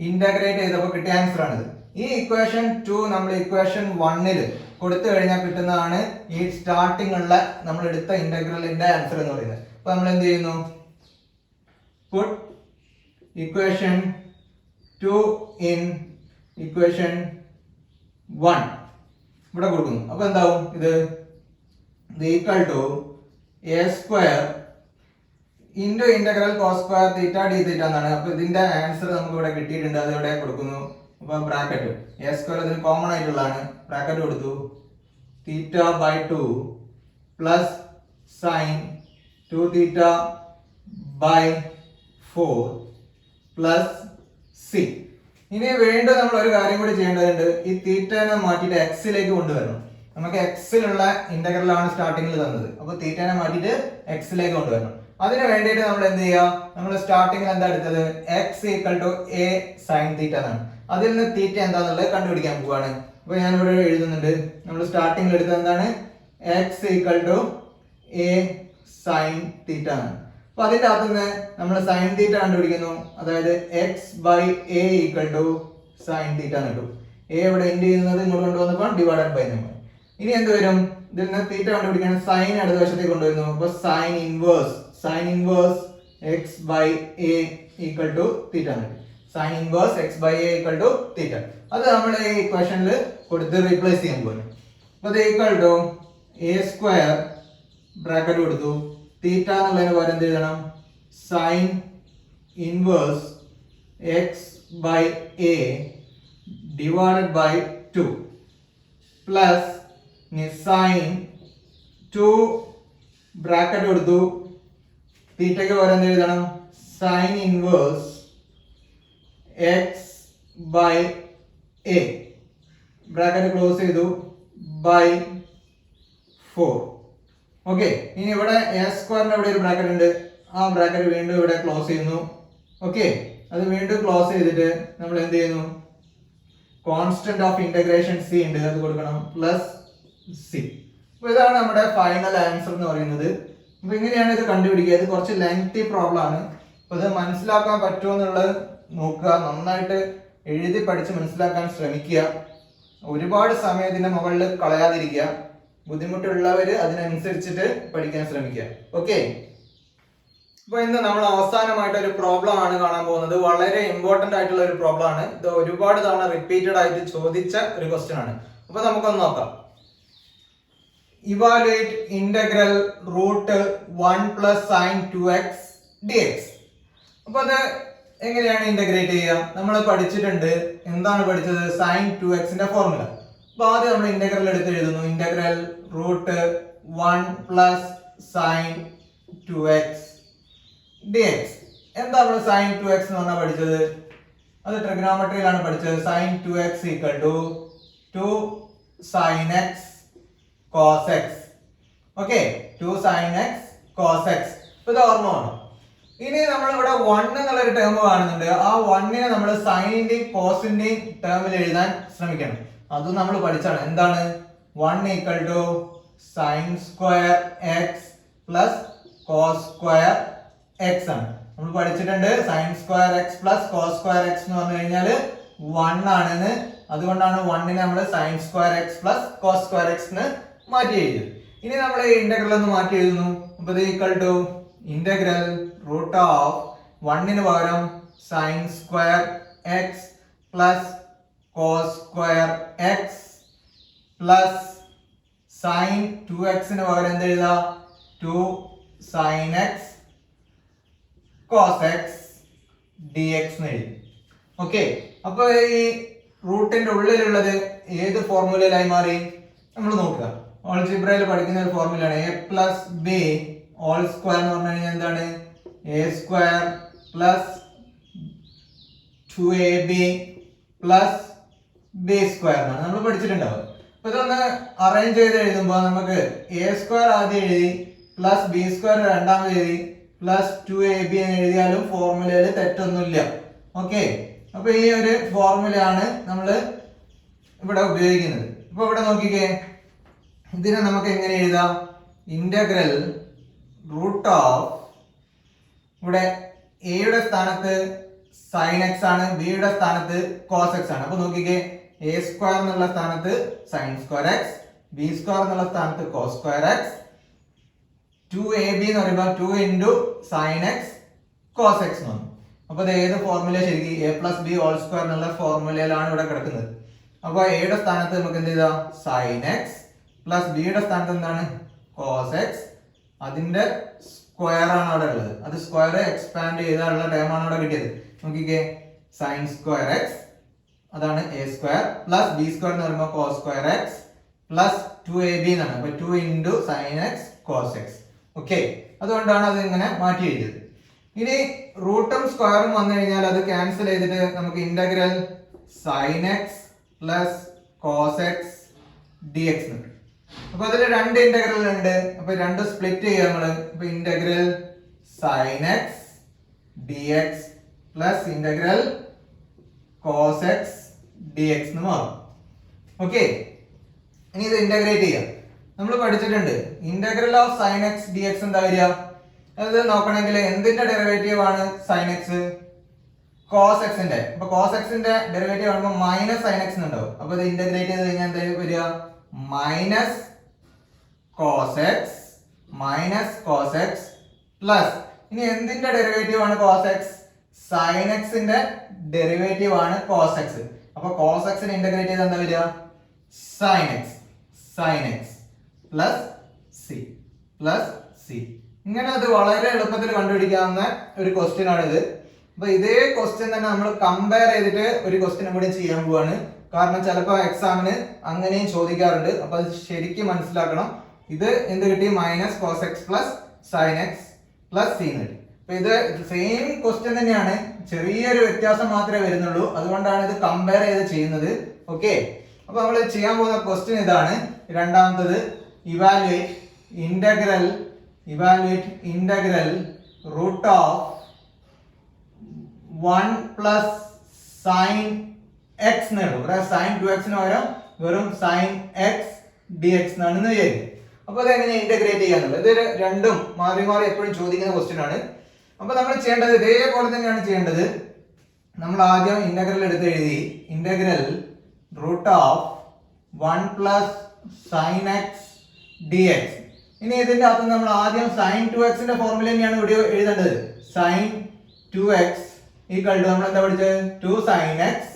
ഇന്റഗ്രേറ്റ് ചെയ്തപ്പോൾ കിട്ടിയ ആൻസർ ആണിത്. ഈ ഇക്വേഷൻ 2 നമ്മൾ ഇക്വേഷൻ 1 കൊടുത്തു കഴിഞ്ഞാൽ കിട്ടുന്നതാണ് ഈ സ്റ്റാർട്ടിംഗ് ഉള്ള നമ്മൾ എടുത്ത ഇന്റഗ്രലിന്റെ ആൻസർ എന്ന് പറയുന്നത്. അപ്പൊ നമ്മൾ എന്ത് ചെയ്യുന്നു? പുട്ട് ഇക്വേഷൻ 2 ഇൻ ഇക്വേഷൻ 1 ഇവിടെ കൊടുക്കുന്നു. അപ്പൊ എന്താവും? ഇത് equal to a square into integral cos square theta d theta എന്നാണ്. അപ്പൊ ഇതിന്റെ ആൻസർ നമുക്ക് ഇവിടെ കിട്ടിയിട്ടുണ്ട്. അത് ഇവിടെ കൊടുക്കുന്നു. അപ്പൊ ബ്രാക്കറ്റ് a സ്ക്വയർ ഇതിന് കോമൺ ആയിട്ടുള്ളതാണ്, ബ്രാക്കറ്റ് കൊടുത്തു, theta by 2 plus sine 2 theta by 4 plus c. ഇനി വീണ്ടും നമ്മൾ ഒരു കാര്യം കൂടി ചെയ്യേണ്ടതുണ്ട്. ഈ തീറ്റനെ മാറ്റിയിട്ട് എക്സിലേക്ക് കൊണ്ടുവരണം. നമുക്ക് എക്സിലുള്ള ഇന്റഗ്രലാണ് സ്റ്റാർട്ടിങ്ങിൽ തന്നത്. അപ്പൊ തീറ്റനെ മാറ്റിയിട്ട് എക്സിലേക്ക് കൊണ്ടുവരണം. അതിന് വേണ്ടിയിട്ട് നമ്മൾ എന്ത് ചെയ്യുക? നമ്മൾ സ്റ്റാർട്ടിങ്ങിൽ എന്താ എടുത്തത്? X equal to a sine theta എന്നാണ്. അതിൽ നിന്ന് തീറ്റ എന്താന്നുള്ളത് കണ്ടുപിടിക്കാൻ പോവാണ്. അപ്പൊ ഞാൻ ഇവിടെ എഴുതുന്നുണ്ട്. നമ്മൾ സ്റ്റാർട്ടിങ്ങിൽ എടുത്തത് എന്താണ്? X equal to a sine theta ആണ്. അപ്പൊ അതിന്റെ അകത്ത് നിന്ന് നമ്മൾ സൈൻ തീറ്റ കണ്ടുപിടിക്കുന്നു. അതായത് x by a equal to sine theta കിട്ടും. എ ഇവിടെ എൻഡ് ചെയ്യുന്നത് ഇങ്ങോട്ട് കൊണ്ടുവന്നപ്പോൾ ഡിവൈഡഡ് ബൈ നമ്മൾ. ഇനി എന്ത് വരും? ഇതിൽ നിന്ന് തീറ്റ കണ്ടുപിടിക്കാൻ സൈൻ അടുത്ത വശത്തേക്ക് കൊണ്ടുവരുന്നു. അപ്പൊ sine inverse x by a equal to theta കിട്ടും. Sine inverse x by a equal to theta. അത് നമ്മൾ ഈ ഇക്വേഷനിൽ കൊടുത്ത് റീപ്ലേസ് ചെയ്യാൻ പോകുന്നു. അപ്പൊ ഇത് equal to a square bracket കൊടുത്തു, തീറ്റ എന്നുള്ളതിന് പകരം എന്ത് എഴുതണം? Sine inverse x by a divided by 2 plus sine 2 bracket കൊടുത്തു, തീറ്റയ്ക്ക് പകരം എന്ത് എഴുതണം? Sine inverse x by a bracket close ചെയ്തു ബൈ 4. ഓക്കെ, ഇനി ഇവിടെ എ സ്ക്വയറിന്റെ ഇവിടെ ഒരു ബ്രാക്കറ്റ് ഉണ്ട്. ആ ബ്രാക്കറ്റ് വീണ്ടും ഇവിടെ ക്ലോസ് ചെയ്യുന്നു. ഓക്കെ, അത് വീണ്ടും ക്ലോസ് ചെയ്തിട്ട് നമ്മൾ എന്ത് ചെയ്യുന്നു? കോൺസ്റ്റന്റ് ഓഫ് ഇന്റഗ്രേഷൻ സി ഉണ്ട്, അത് കൊടുക്കണം, പ്ലസ് സി. അപ്പൊ ഇതാണ് നമ്മുടെ ഫൈനൽ ആൻസർ എന്ന് പറയുന്നത്. അപ്പൊ ഇങ്ങനെയാണ് ഇത് കണ്ടുപിടിക്കുക. ഇത് കുറച്ച് ലെങ്തി പ്രോബ്ലം ആണ്. അപ്പൊ ഇത് മനസ്സിലാക്കാൻ പറ്റുമോ എന്നുള്ളത് നോക്കുക. നന്നായിട്ട് എഴുതി പഠിച്ച് മനസ്സിലാക്കാൻ ശ്രമിക്കുക. ഒരുപാട് സമയം ഇതിന്റെ മുകളിൽ കളയാതിരിക്കുക. ബുദ്ധിമുട്ടുള്ളവര് അതിനനുസരിച്ചിട്ട് പഠിക്കാൻ ശ്രമിക്കുക. ഓക്കെ, അപ്പൊ ഇന്ന് നമ്മൾ അവസാനമായിട്ട് ഒരു പ്രോബ്ലം ആണ് കാണാൻ പോകുന്നത്. വളരെ ഇമ്പോർട്ടന്റ് ആയിട്ടുള്ള ഒരു പ്രോബ്ലം ആണ്. ഇത് ഒരുപാട് തവണ റിപ്പീറ്റഡ് ആയിട്ട് ചോദിച്ച ഒരു ക്വസ്റ്റ്യൻ ആണ്. അപ്പൊ നമുക്കൊന്ന് നോക്കാം. Evaluate integral root 1 plus sine 2x dx. അപ്പൊ അത് എങ്ങനെയാണ് ഇന്റഗ്രേറ്റ് ചെയ്യുക? നമ്മൾ പഠിച്ചിട്ടുണ്ട്. എന്താണ് പഠിച്ചത്? സൈൻ 2x ന്റെ ഫോർമുല. അപ്പൊ ആദ്യം നമ്മൾ ഇന്റഗ്രൽ എടുത്ത് എഴുതുന്നു. Integral root 1 plus sine 2x dx. എന്താ നമ്മൾ സൈൻ 2x എന്ന് പറഞ്ഞാൽ പഠിച്ചത്? അത് ട്രിഗണോമെട്രിയിലാണ് പഠിച്ചത്. Sine 2x equal to 2 sine x cos x. Okay, 2 sine x cos x. ഇത് ഓർമ്മ വേണം. ഇനി നമ്മൾ ഇവിടെ 1 എന്നുള്ള ഒരു ടേം കാണുന്നുണ്ട്. ആ 1നെ നമ്മൾ സൈനിന്റെയും കോസിന്റെയും ടേമിൽ എഴുതാൻ ശ്രമിക്കണം. അത് നമ്മൾ പഠിച്ചാണ്. എന്താണ്? 1 equal to sine square x plus cos square x ആണ്. നമ്മൾ പഠിച്ചിട്ടുണ്ട് sine square x plus cos square x എന്ന് പറഞ്ഞു കഴിഞ്ഞാൽ 1 ആണെന്ന്. അതുകൊണ്ടാണ് 1നെ നമ്മൾ sine square x plus cos square x എന്ന് മാറ്റി എഴുതി. ഇനി നമ്മൾ ഈ ഇന്റഗ്രൽ ഒന്ന് മാറ്റി എഴുതുന്നു. അപ്പൊ ഇത് equal to integral root of 1 പകരം sine square x plus cos square x plus sine 2x പകരം എന്ത് എഴുതാ 2 sine x cos x d x എന്ന് എഴുതി. ഓക്കെ, അപ്പൊ ഈ റൂട്ടിന്റെ ഉള്ളിലുള്ളത് ഏത് ഫോർമുലയിലായി മാറി നമ്മൾ നോക്കുക. ഓൾജിബ്രയിൽ പഠിക്കുന്ന ഒരു ഫോർമുലയാണ് a plus b whole square എന്ന് പറഞ്ഞു കഴിഞ്ഞാൽ എന്താണ് a square plus 2ab plus b square എന്നാണ് നമ്മൾ പഠിച്ചിട്ടുണ്ടാവുക. അപ്പൊ ഇതൊന്ന് അറേഞ്ച് ചെയ്ത് എഴുതുമ്പോൾ നമുക്ക് എ സ്ക്വയർ ആദ്യം എഴുതി പ്ലസ് ബി സ്ക്വയർ രണ്ടാമത് എഴുതി പ്ലസ് 2ab എന്ന് എഴുതിയാലും ഫോർമുലയിൽ തെറ്റൊന്നുമില്ല. ഓക്കെ, അപ്പൊ ഈ ഒരു ഫോർമുലയാണ് നമ്മൾ ഇവിടെ ഉപയോഗിക്കുന്നത്. അപ്പൊ ഇവിടെ നോക്കിക്കേ, ഇതിനെ നമുക്ക് എങ്ങനെ എഴുതാം? ഇന്റഗ്രൽ റൂട്ട് ഓഫ്, ഇവിടെ എയുടെ സ്ഥാനത്ത് സൈൻ എക്സ് ആണ്, ബിയുടെ സ്ഥാനത്ത് കോസ് എക്സ് ആണ്. അപ്പൊ നോക്കിക്കേ, എ സ്ക്വയർ എന്നുള്ള സ്ഥാനത്ത് sine square x, b square എന്നുള്ള സ്ഥാനത്ത് കോസ് സ്ക്വയർ എക്സ്, 2ab എന്ന് പറയുമ്പോൾ 2 into sine x cos x എന്ന്. അപ്പൊ ഇത് ഏത് ഫോർമുല ശരിക്കും a plus b whole square എന്നുള്ള ഫോർമുലയിലാണ് ഇവിടെ കിടക്കുന്നത്. അപ്പൊ എയുടെ സ്ഥാനത്ത് നമുക്ക് എന്ത് ചെയ്താ സൈൻ എക്സ് പ്ലസ് ബിയുടെ സ്ഥാനത്ത് എന്താണ് കോസ് എക്സ്, അതിന്റെ സ്ക്വയർ ആണ് അവിടെ ഉള്ളത്. അത് സ്ക്വയർ എക്സ്പാൻഡ് ചെയ്താലുള്ള ടേം ആണ് അവിടെ കിട്ടിയത്. നോക്കിക്കേ, സൈൻ സ്ക്വയർ എക്സ് അതാണ് A square plus b square എന്ന് പറയുമ്പോൾ cos square x plus 2ab എന്നാണ്. അപ്പൊ 2 into sine x cos x. Okay, അതുകൊണ്ടാണ് അത് ഇങ്ങനെ മാറ്റി എഴുതിയത്. ഇനി റൂട്ടും സ്ക്വയറും വന്നു കഴിഞ്ഞാൽ അത് ക്യാൻസൽ ചെയ്തിട്ട് നമുക്ക് integral sine x plus cos x d x കിട്ടും. അപ്പൊ അതിൽ രണ്ട് ഇന്റഗ്രൽ ഉണ്ട്. അപ്പൊ രണ്ട് സ്പ്ലിറ്റ് ചെയ്യാം നമ്മള്. അപ്പൊ integral sine x d x plus integral cos x d x എന്ന് മാറും. ഓക്കെ, ഇനി ഇത് ഇന്റഗ്രേറ്റ് ചെയ്യാം. നമ്മൾ പഠിച്ചിട്ടുണ്ട് integral of sine x d x എന്താ വരിക? അത് നോക്കണമെങ്കിൽ എന്തിന്റെ ഡെറിവേറ്റീവ് ആണ് സൈൻ എക്സ്? കോസ് എക്സിന്റെ. അപ്പൊ കോസ് എക്സിന്റെ ഡെറിവേറ്റീവ് ആകുമ്പോൾ മൈനസ് സൈൻ എക്സ് ഉണ്ടാവും. അപ്പൊ ഇത് ഇന്റഗ്രേറ്റ് ചെയ്ത് കഴിഞ്ഞാൽ എന്താ വരിക? മൈനസ് കോസ് എക്സ് പ്ലസ്, ഇനി എന്തിന്റെ ഡെറിവേറ്റീവ് ആണ് കോസ് എക്സ്? സൈൻ എക്സിന്റെ ഡെറിവേറ്റീവ് ആണ് കോസ് എക്സ്. അപ്പൊ കോസ് എക്സിനെ ഇന്റഗ്രേറ്റ് ചെയ്ത് എന്താ വരിക? Sine x plus c. ഇങ്ങനെ അത് വളരെ എളുപ്പത്തിൽ കണ്ടുപിടിക്കാവുന്ന ഒരു ക്വസ്റ്റ്യൻ ആണിത്. അപ്പൊ ഇതേ ക്വസ്റ്റ്യൻ തന്നെ നമ്മൾ കമ്പയർ ചെയ്തിട്ട് ഒരു ക്വസ്റ്റ്യനും കൂടി ചെയ്യാൻ പോവാണ്. കാരണം ചിലപ്പോൾ എക്സാമിന് അങ്ങനെയും ചോദിക്കാറുണ്ട്. അപ്പൊ അത് ശരിക്കും മനസ്സിലാക്കണം. ഇത് എന്ത് കിട്ടി? Minus cos x plus sine x plus c എന്ന് കിട്ടി. അപ്പൊ ഇത് സെയിം ക്വസ്റ്റ്യൻ തന്നെയാണ്, ചെറിയൊരു വ്യത്യാസം മാത്രമേ വരുന്നുള്ളൂ. അതുകൊണ്ടാണ് ഇത് കമ്പയർ ചെയ്ത് ചെയ്യുന്നത്. ഓക്കെ, അപ്പൊ നമ്മൾ ചെയ്യാൻ പോകുന്ന ക്വസ്റ്റ്യൻ ഇതാണ്. രണ്ടാമത്തത് evaluate integral root of 1 plus sine x എന്ന് എഴുതും. ഇവിടെ സൈൻ 2x പകരം വെറും സൈൻ എക്സ് ഡി എക്സ് എന്നാണ് വിചാരിക്കും. അപ്പൊ അതെങ്ങനെ ഇന്റഗ്രേറ്റ് ചെയ്യാന്നുള്ളത്, ഇത് രണ്ടും മാറി മാറി എപ്പോഴും ചോദിക്കുന്ന ക്വസ്റ്റ്യൻ ആണ്. അപ്പൊ നമ്മൾ ചെയ്യേണ്ടത് ഇതേപോലെ തന്നെയാണ് ചെയ്യേണ്ടത്. നമ്മൾ ആദ്യം ഇന്റഗ്രൽ എടുത്ത് എഴുതി integral root of 1 plus sine x d x. ഇനി ഇതിന്റെ അകത്ത് നമ്മൾ ആദ്യം സൈൻ 2xന്റെ ഫോർമുല തന്നെയാണ് ഇവിടെ എഴുതേണ്ടത്. സൈൻ 2x ഈക്വൽ ടു നമ്മൾ എന്താ പഠിച്ചത്? 2 സൈൻ എക്സ്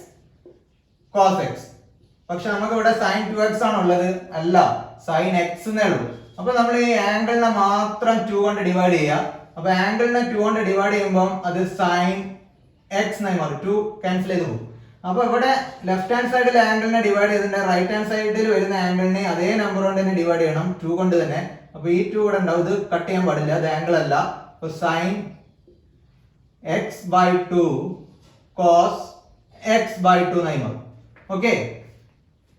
കോസ് എക്സ്. പക്ഷെ നമുക്ക് ഇവിടെ സൈൻ 2x ആണ് ഉള്ളത്, അല്ല സൈൻ എക്സ് എന്നേ ഉള്ളൂ. അപ്പൊ നമ്മൾ ഈ ആംഗിളിനെ മാത്രം 2 കൊണ്ട് ഡിവൈഡ് ചെയ്യുക. അപ്പൊ ആംഗിളിനെ 2 കൊണ്ട് ഡിവൈഡ് ചെയ്യുമ്പോൾ അത് സൈൻ എക്സ് എന്നായി മാറും. 2 ക്യാൻസൽ ചെയ്ത് പോകും. അപ്പൊ ഇവിടെ ലെഫ്റ്റ് ഹാൻഡ് സൈഡിൽ ആംഗിളിനെ ഡിവൈഡ് ചെയ്തിട്ടുണ്ട്, റൈറ്റ് ഹാൻഡ് സൈഡിൽ വരുന്ന ആംഗിളിനെ അതേ നമ്പർ കൊണ്ട് തന്നെ ഡിവൈഡ് ചെയ്യണം, 2 കൊണ്ട് തന്നെ. അപ്പൊ ഈ 2 ഇവിടെ ഉണ്ടാവും, ഇത് കട്ട് ചെയ്യാൻ പാടില്ല, അത് ആംഗിൾ അല്ല. അപ്പൊ sine x by 2 cos x by 2 എന്നായി മാറും. ഓക്കെ,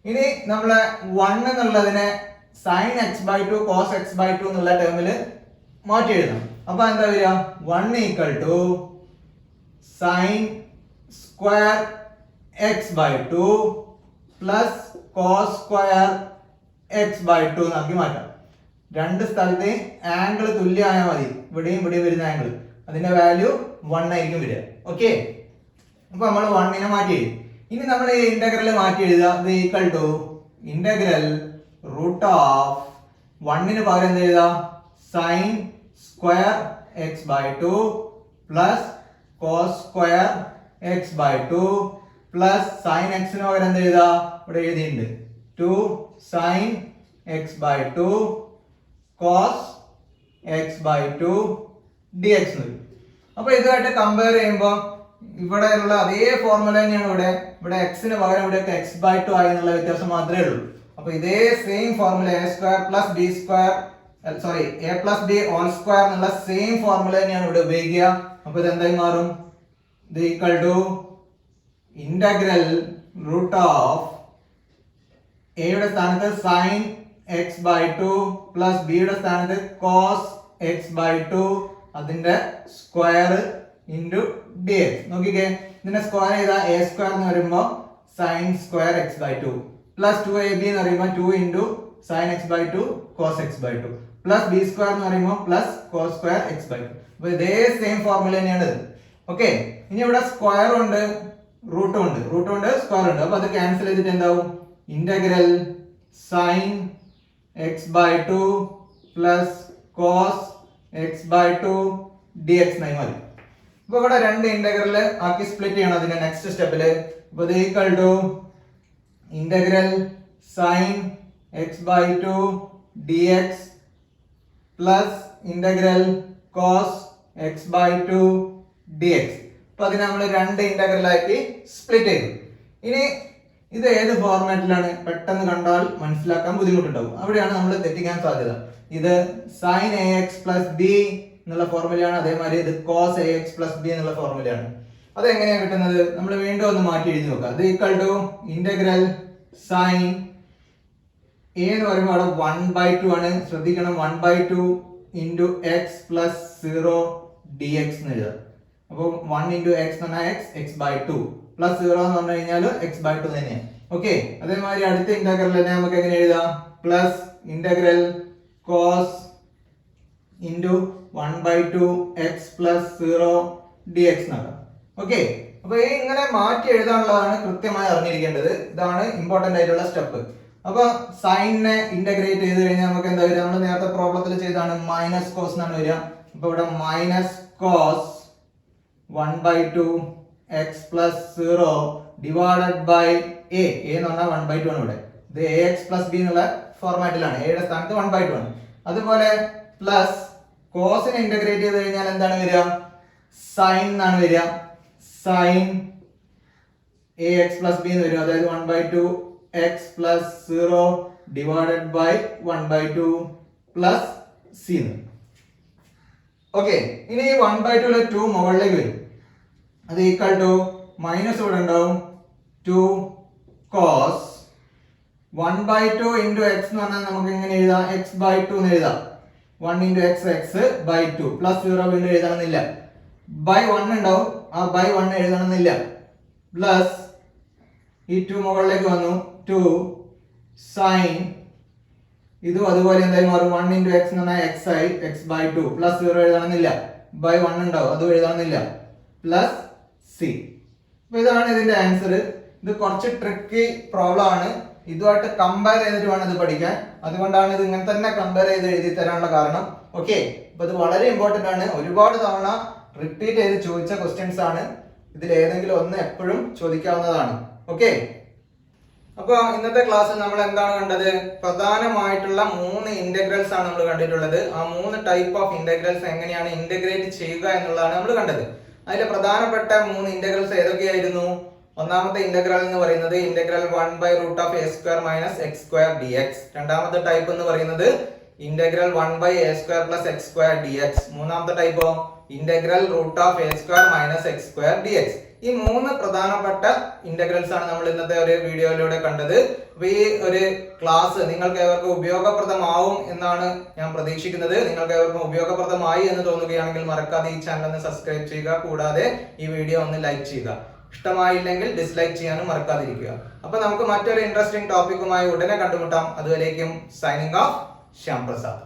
ഇനി നമ്മള് 1 എന്നുള്ളതിനെ sine x by 2 cos x by 2 എന്നുള്ള ടേമിൽ മാറ്റി എഴുതണം. അപ്പൊ എന്താ വരിക? 1 equal to sine square x by 2 plus cos square x by 2 എന്നാക്കി മാറ്റാം. രണ്ട് സ്ഥലത്ത് ആംഗിൾ തുല്യമായാൽ മതി. ഇവിടെയും വരുന്ന ആംഗിൾ, അതിന്റെ വാല്യൂ 1 ആയിരിക്കും വരിക. ഓക്കെ, അപ്പൊ നമ്മൾ 1നെ മാറ്റി എഴുതി. ഇനി നമ്മൾ ഈ ഇന്റഗ്രൽ മാറ്റി എഴുതുക. ഇത് equal to integral root of 1 പകരം എന്ത് എഴുതാം sine square x by 2 plus cos square x by 2 plus sine എക്സിന് പകരം എന്ത് എഴുതാ ഇവിടെ എഴുതിയിട്ടുണ്ട് 2 sine x by 2 cos x by 2 d x എന്ന് വരും. അപ്പൊ ഇതുമായിട്ട് കമ്പയർ ചെയ്യുമ്പോൾ ഇവിടെ ഉള്ള അതേ ഫോർമുല തന്നെയാണ് ഇവിടെ എക്സിന് പകരം ഇവിടെ എക്സ് ബൈ 2 ആയി എന്നുള്ള വ്യത്യാസം മാത്രമേ ഉള്ളൂ. അപ്പൊ ഇതേ same formula a square plus b square a plus b whole square എന്നുള്ള സെയിം ഫോർമുല തന്നെയാണ് ഇവിടെ ഉപയോഗിക്കുക. അപ്പൊ ഇത് എന്തായി മാറും ഇത് equal to integral root of എയുടെ സ്ഥാനത്ത് സൈൻ എക്സ് ബൈ 2 പ്ലസ് ബിയുടെ സ്ഥാനത്ത് കോസ് എക്സ് ബൈ 2 അതിന്റെ സ്ക്വയർ ഇൻറ്റു ഡി എക്സ്. നോക്കിക്കേ ഇതിന്റെ സ്ക്വയർ ചെയ്താൽ എ സ്ക്വയർ എന്ന് പറയുമ്പോൾ sine square x by 2 plus 2ab എന്ന് പറയുമ്പോൾ 2 into sine x by 2 cos x by 2 plus b square എന്ന് പറയുമ്പോൾ plus cos square x by 2. അപ്പൊ ഇതേ സെയിം ഫോർമുല തന്നെയാണ് ഇത്. ഓക്കെ, ഇനി ഇവിടെ സ്ക്വയർ ഉണ്ട് റൂട്ടും ഉണ്ട് സ്ക്വയർ ഉണ്ട്. അപ്പൊ അത് ക്യാൻസൽ ചെയ്തിട്ട് എന്താവും integral sine x by 2 plus cos x by 2 d x ആയി മാറി. അപ്പൊ ഇവിടെ രണ്ട് ഇന്റഗ്രൽ ആക്കി സ്പ്ലിറ്റ് ചെയ്യണം അതിന്റെ നെക്സ്റ്റ് സ്റ്റെപ്പില്. അപ്പൊ ഇത് equal to integral sine x by 2 d x plus integral cos x by 2 d x. അപ്പൊ അതിനെ നമ്മൾ രണ്ട് ഇന്റഗ്രൽ ആക്കി സ്പ്ലിറ്റ് ചെയ്തു. ഇനി ഇത് ഏത് ഫോർമാറ്റിലാണ് പെട്ടെന്ന് കണ്ടാൽ മനസ്സിലാക്കാൻ ബുദ്ധിമുട്ടുണ്ടാവും. അവിടെയാണ് നമ്മൾ തെറ്റിക്കാൻ സാധ്യത. ഇത് sine a x plus b എന്നുള്ള ഫോർമുലയാണ്, അതേമാതിരി ഇത് cos a x plus b എന്നുള്ള ഫോർമുലയാണ്. അത് എങ്ങനെയാണ് കിട്ടുന്നത് നമ്മൾ വീണ്ടും ഒന്ന് മാറ്റി എഴുതി നോക്കാം. ഇത് equal to integral sine a എന്ന് പറയുമ്പോൾ അവിടെ 1/2 ആണ്, ശ്രദ്ധിക്കണം 1/2 into x plus 0 d x എന്ന് എഴുതാം. അപ്പോൾ 1 ഇൻറ്റു എക്സ് എന്ന് പറഞ്ഞാൽ എക്സ് ബൈ 2 പ്ലസ് 0 എന്ന് പറഞ്ഞു കഴിഞ്ഞാൽ എക്സ് ബൈ 2 തന്നെയാണ്. ഓക്കെ, അതേമാതിരി അടുത്ത ഇന്റഗ്രൽ തന്നെ നമുക്ക് എങ്ങനെ എഴുതാം plus integral cos into 1/2 x plus 0 d x എന്നാണ്. ഓക്കെ, അപ്പൊ ഈ ഇങ്ങനെ മാറ്റി എഴുതാനുള്ളതാണ് കൃത്യമായി അറിഞ്ഞിരിക്കേണ്ടത്. ഇതാണ് ഇമ്പോർട്ടന്റ് ആയിട്ടുള്ള സ്റ്റെപ്പ്. അപ്പൊ സൈനിനെ ഇന്റഗ്രേറ്റ് ചെയ്ത് കഴിഞ്ഞാൽ നമുക്ക് എന്താ വരിക, നമ്മൾ നേരത്തെ പ്രോബ്ലത്തിൽ ചെയ്താണ് മൈനസ് കോസ് എന്നാണ് വരിക. അപ്പൊ ഇവിടെ minus cos 1/2 x plus 0 divided by a എന്ന് പറഞ്ഞാൽ 1/2 ആണ്. ഇവിടെ ഇത് എ എക്സ് പ്ലസ് ബി എന്നുള്ള ഫോർമാറ്റിലാണ്, എയുടെ സ്ഥാനത്ത് 1/2 ആണ്. അതുപോലെ പ്ലസ് കോസിനെ ഇന്റഗ്രേറ്റ് ചെയ്ത് കഴിഞ്ഞാൽ എന്താണ് വരിക സൈൻ എന്നാണ് വരിക. Sine a x plus b എന്ന് വരും, അതായത് 1/2 x plus 0 divided by 1/2 plus c എന്ന്. ഓക്കെ, ഇനി 1/2 2 മുകളിലേക്ക് വരും. അത് ഈക്വൽ ടു മൈനസ് ഇവിടെ ഉണ്ടാവും 2 കോസ് 1/2 ഇൻറ്റു എക്സ് എന്ന് പറഞ്ഞാൽ നമുക്ക് എങ്ങനെ എഴുതാം എക്സ് ബൈ 2 എന്ന് എഴുതാം. 1 into x x by 2 plus 0 വീണ്ടും എഴുതണമെന്നില്ല. ബൈ 1 ഉണ്ടാവും, ആ ബൈ 1 എഴുതണമെന്നില്ല. പ്ലസ് ഈ 2 മുകളിലേക്ക് വന്നു 2 സൈൻ ഇതും അതുപോലെ എന്തായി മാറും 1 ഇൻറ്റു എക്സ് എന്ന് പറഞ്ഞാൽ എക്സ് ആയി എക്സ് ബൈ 2 പ്ലസ് 0 എഴുതണമെന്നില്ല. ബൈ 1 ഉണ്ടാവും, അതും എഴുതണമെന്നില്ല. Plus C. അപ്പൊ ഇതാണ് ഇതിന്റെ ആൻസർ. ഇത് കുറച്ച് ട്രിക്കി പ്രോബ്ലം ആണ്. ഇതുമായിട്ട് കമ്പയർ ചെയ്തിട്ട് വേണം ഇത് പഠിക്കാൻ. അതുകൊണ്ടാണ് ഇത് ഇങ്ങനെ തന്നെ കമ്പയർ ചെയ്ത് എഴുതി തരാനുള്ള കാരണം. ഓക്കെ, അപ്പൊ ഇത് വളരെ ഇമ്പോർട്ടന്റ് ആണ്. ഒരുപാട് തവണ റിപ്പീറ്റ് ചെയ്ത് ചോദിച്ച ക്വസ്റ്റ്യൻസ് ആണ്. ഇതിൽ ഏതെങ്കിലും ഒന്ന് എപ്പോഴും ചോദിക്കാവുന്നതാണ്. ഓക്കെ, അപ്പൊ ഇന്നത്തെ ക്ലാസ്സിൽ നമ്മൾ എന്താണ് കണ്ടത്, പ്രധാനമായിട്ടുള്ള 3 ഇന്റഗ്രൽസ് ആണ് നമ്മൾ കണ്ടിട്ടുള്ളത്. ആ 3 ടൈപ്പ് ഓഫ് ഇന്റഗ്രൽസ് എങ്ങനെയാണ് ഇന്റഗ്രേറ്റ് ചെയ്യുക എന്നുള്ളതാണ് നമ്മൾ കണ്ടത്. അതിലെ പ്രധാനപ്പെട്ട 3 ഇന്റഗ്രൽസ് ഏതൊക്കെയായിരുന്നു? ഒന്നാമത്തെ ഇന്റഗ്രൽ എന്ന് പറയുന്നത് ഇന്റഗ്രൽ 1/√(a² - x² dx. രണ്ടാമത്തെ ടൈപ്പ് എന്ന് പറയുന്നത് ഇന്റഗ്രൽ 1/a² + x² dx. മൂന്നാമത്തെ ടൈപ്പോ ഇന്റഗ്രൽ √(a² - x² dx. ഈ 3 പ്രധാനപ്പെട്ട ഇന്റഗ്രൽസ് ആണ് നമ്മൾ ഇന്നത്തെ ഒരു വീഡിയോയിലൂടെ കണ്ടത്. അപ്പൊ ഈ ഒരു ക്ലാസ് നിങ്ങൾക്ക് ഏവർക്കും ഉപയോഗപ്രദമാവും എന്നാണ് ഞാൻ പ്രതീക്ഷിക്കുന്നത്. നിങ്ങൾക്ക് ഏവർക്കും ഉപയോഗപ്രദമായി എന്ന് തോന്നുകയാണെങ്കിൽ മറക്കാതെ ഈ ചാനൽ ഒന്ന് സബ്സ്ക്രൈബ് ചെയ്യുക. കൂടാതെ ഈ വീഡിയോ ഒന്ന് ലൈക്ക് ചെയ്യുക. ഇഷ്ടമായില്ലെങ്കിൽ ഡിസ്ലൈക്ക് ചെയ്യാനും മറക്കാതിരിക്കുക. അപ്പൊ നമുക്ക് മറ്റൊരു ഇൻട്രസ്റ്റിംഗ് ടോപ്പിക്കുമായി ഉടനെ കണ്ടുമുട്ടാം. അതുവരേക്കും സൈനിങ് ഓഫ് ശ്യാം പ്രസാദ്.